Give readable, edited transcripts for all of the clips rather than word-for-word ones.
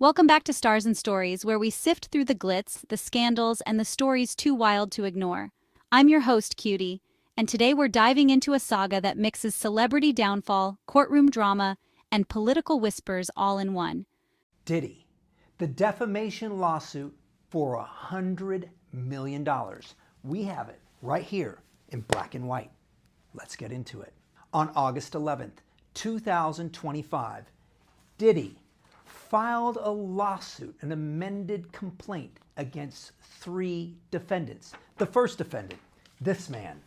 Welcome back to Stars and Stories, where we sift through the glitz, the scandals, and the stories too wild to ignore. I'm your host, Cutie, and today we're diving into a saga that mixes celebrity downfall, courtroom drama, and political whispers all in one. Diddy, the defamation lawsuit for $100 million. We have it right here in black and white. Let's get into it. On August 11th, 2025, Diddy filed a lawsuit, an amended complaint against three defendants. The first defendant, this man,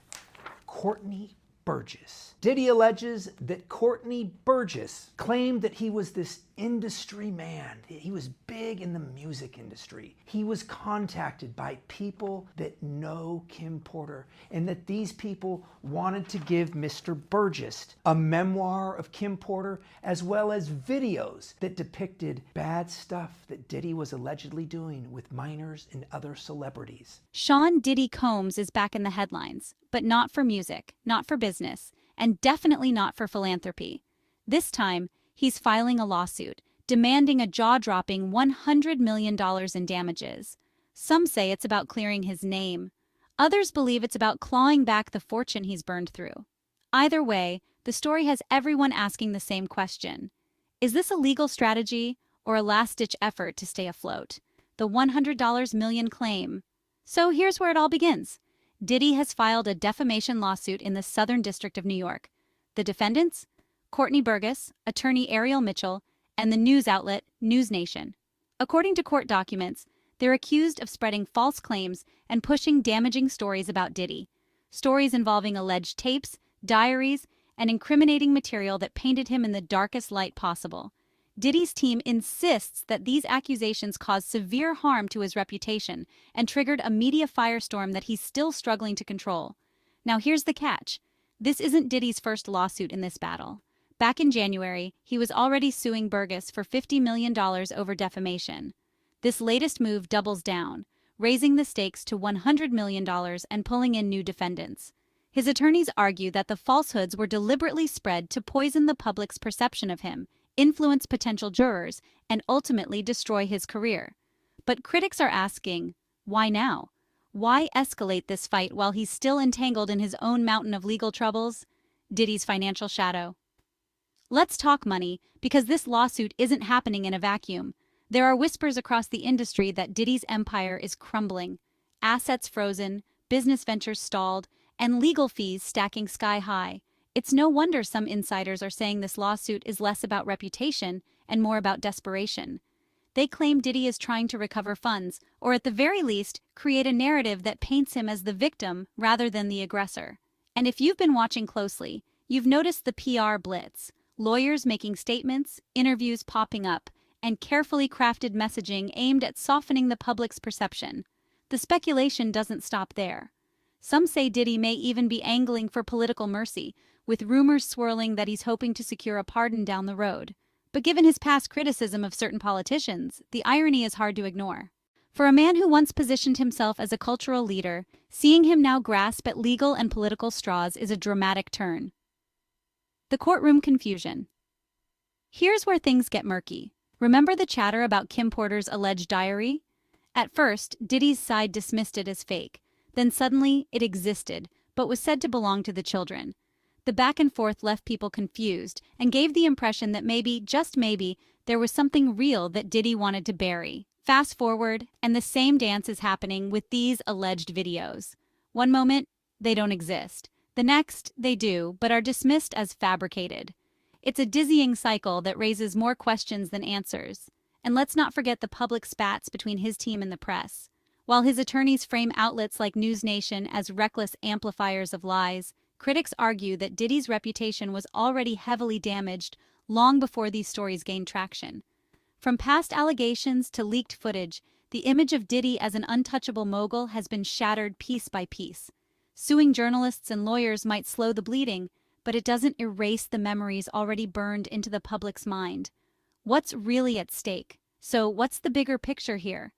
Courtney Burgess. Diddy alleges that Courtney Burgess claimed that he was this industry man. He was big in the music industry. He was contacted by people that know Kim Porter, and that these people wanted to give Mr. Burgess a memoir of Kim Porter, as well as videos that depicted bad stuff that Diddy was allegedly doing with minors and other celebrities. Sean Diddy Combs is back in the headlines, but not for music, not for business, and definitely not for philanthropy. This time, he's filing a lawsuit, demanding a jaw-dropping $100 million in damages. Some say it's about clearing his name. Others believe it's about clawing back the fortune he's burned through. Either way, the story has everyone asking the same question. Is this a legal strategy or a last-ditch effort to stay afloat? The $100 million claim. So here's where it all begins. Diddy has filed a defamation lawsuit in the Southern District of New York. The defendants? Courtney Burgess, attorney Ariel Mitchell, and the news outlet News Nation. According to court documents, they're accused of spreading false claims and pushing damaging stories about Diddy. Stories involving alleged tapes, diaries, and incriminating material that painted him in the darkest light possible. Diddy's team insists that these accusations caused severe harm to his reputation and triggered a media firestorm that he's still struggling to control. Now here's the catch. This isn't Diddy's first lawsuit in this battle. Back in January, he was already suing Burgess for $50 million over defamation. This latest move doubles down, raising the stakes to $100 million and pulling in new defendants. His attorneys argue that the falsehoods were deliberately spread to poison the public's perception of him, influence potential jurors, and ultimately destroy his career. But critics are asking, why now? Why escalate this fight while he's still entangled in his own mountain of legal troubles? Diddy's financial shadow. Let's talk money, because this lawsuit isn't happening in a vacuum. There are whispers across the industry that Diddy's empire is crumbling. Assets frozen, business ventures stalled, and legal fees stacking sky high. It's no wonder some insiders are saying this lawsuit is less about reputation and more about desperation. They claim Diddy is trying to recover funds, or at the very least, create a narrative that paints him as the victim rather than the aggressor. And if you've been watching closely, you've noticed the PR blitz. Lawyers making statements, interviews popping up, and carefully crafted messaging aimed at softening the public's perception. The speculation doesn't stop there. Some say Diddy may even be angling for political mercy, with rumors swirling that he's hoping to secure a pardon down the road. But given his past criticism of certain politicians, the irony is hard to ignore. For a man who once positioned himself as a cultural leader, seeing him now grasp at legal and political straws is a dramatic turn. The courtroom confusion. Here's where things get murky. Remember the chatter about Kim Porter's alleged diary? At first, Diddy's side dismissed it as fake. Then suddenly, it existed, but was said to belong to the children. The back and forth left people confused and gave the impression that maybe, just maybe, there was something real that Diddy wanted to bury. Fast forward, and the same dance is happening with these alleged videos. One moment, they don't exist. The next, they do, but are dismissed as fabricated. It's a dizzying cycle that raises more questions than answers. And let's not forget the public spats between his team and the press. While his attorneys frame outlets like News Nation as reckless amplifiers of lies, critics argue that Diddy's reputation was already heavily damaged long before these stories gained traction. From past allegations to leaked footage, the image of Diddy as an untouchable mogul has been shattered piece by piece. Suing journalists and lawyers might slow the bleeding, but it doesn't erase the memories already burned into the public's mind. What's really at stake? So what's the bigger picture here?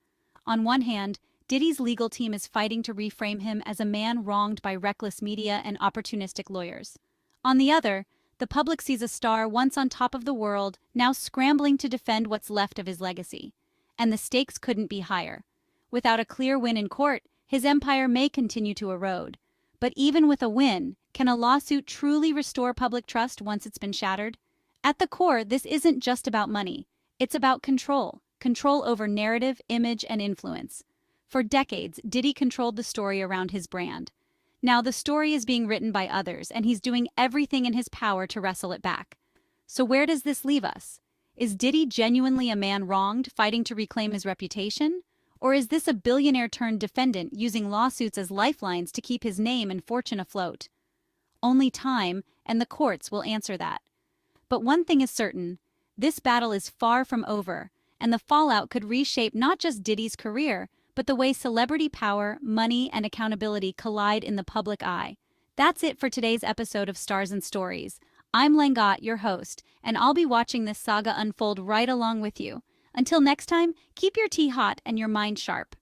On one hand, Diddy's legal team is fighting to reframe him as a man wronged by reckless media and opportunistic lawyers. On the other, The public sees a star once on top of the world, now scrambling to defend what's left of his legacy. And the stakes couldn't be higher. Without a clear win in court, his empire may continue to erode. But even with a win, can a lawsuit truly restore public trust once it's been shattered? At the core, this isn't just about money. It's about control. Control over narrative, image, and influence. For decades, Diddy controlled the story around his brand. Now the story is being written by others, and he's doing everything in his power to wrestle it back. So where does this leave us? Is Diddy genuinely a man wronged, fighting to reclaim his reputation? Or is this a billionaire-turned-defendant using lawsuits as lifelines to keep his name and fortune afloat? Only time and the courts will answer that. But one thing is certain, this battle is far from over, and the fallout could reshape not just Diddy's career, but the way celebrity power, money, and accountability collide in the public eye. That's it for today's episode of Stars and Stories. I'm Langat, your host, and I'll be watching this saga unfold right along with you. Until next time, keep your tea hot and your mind sharp.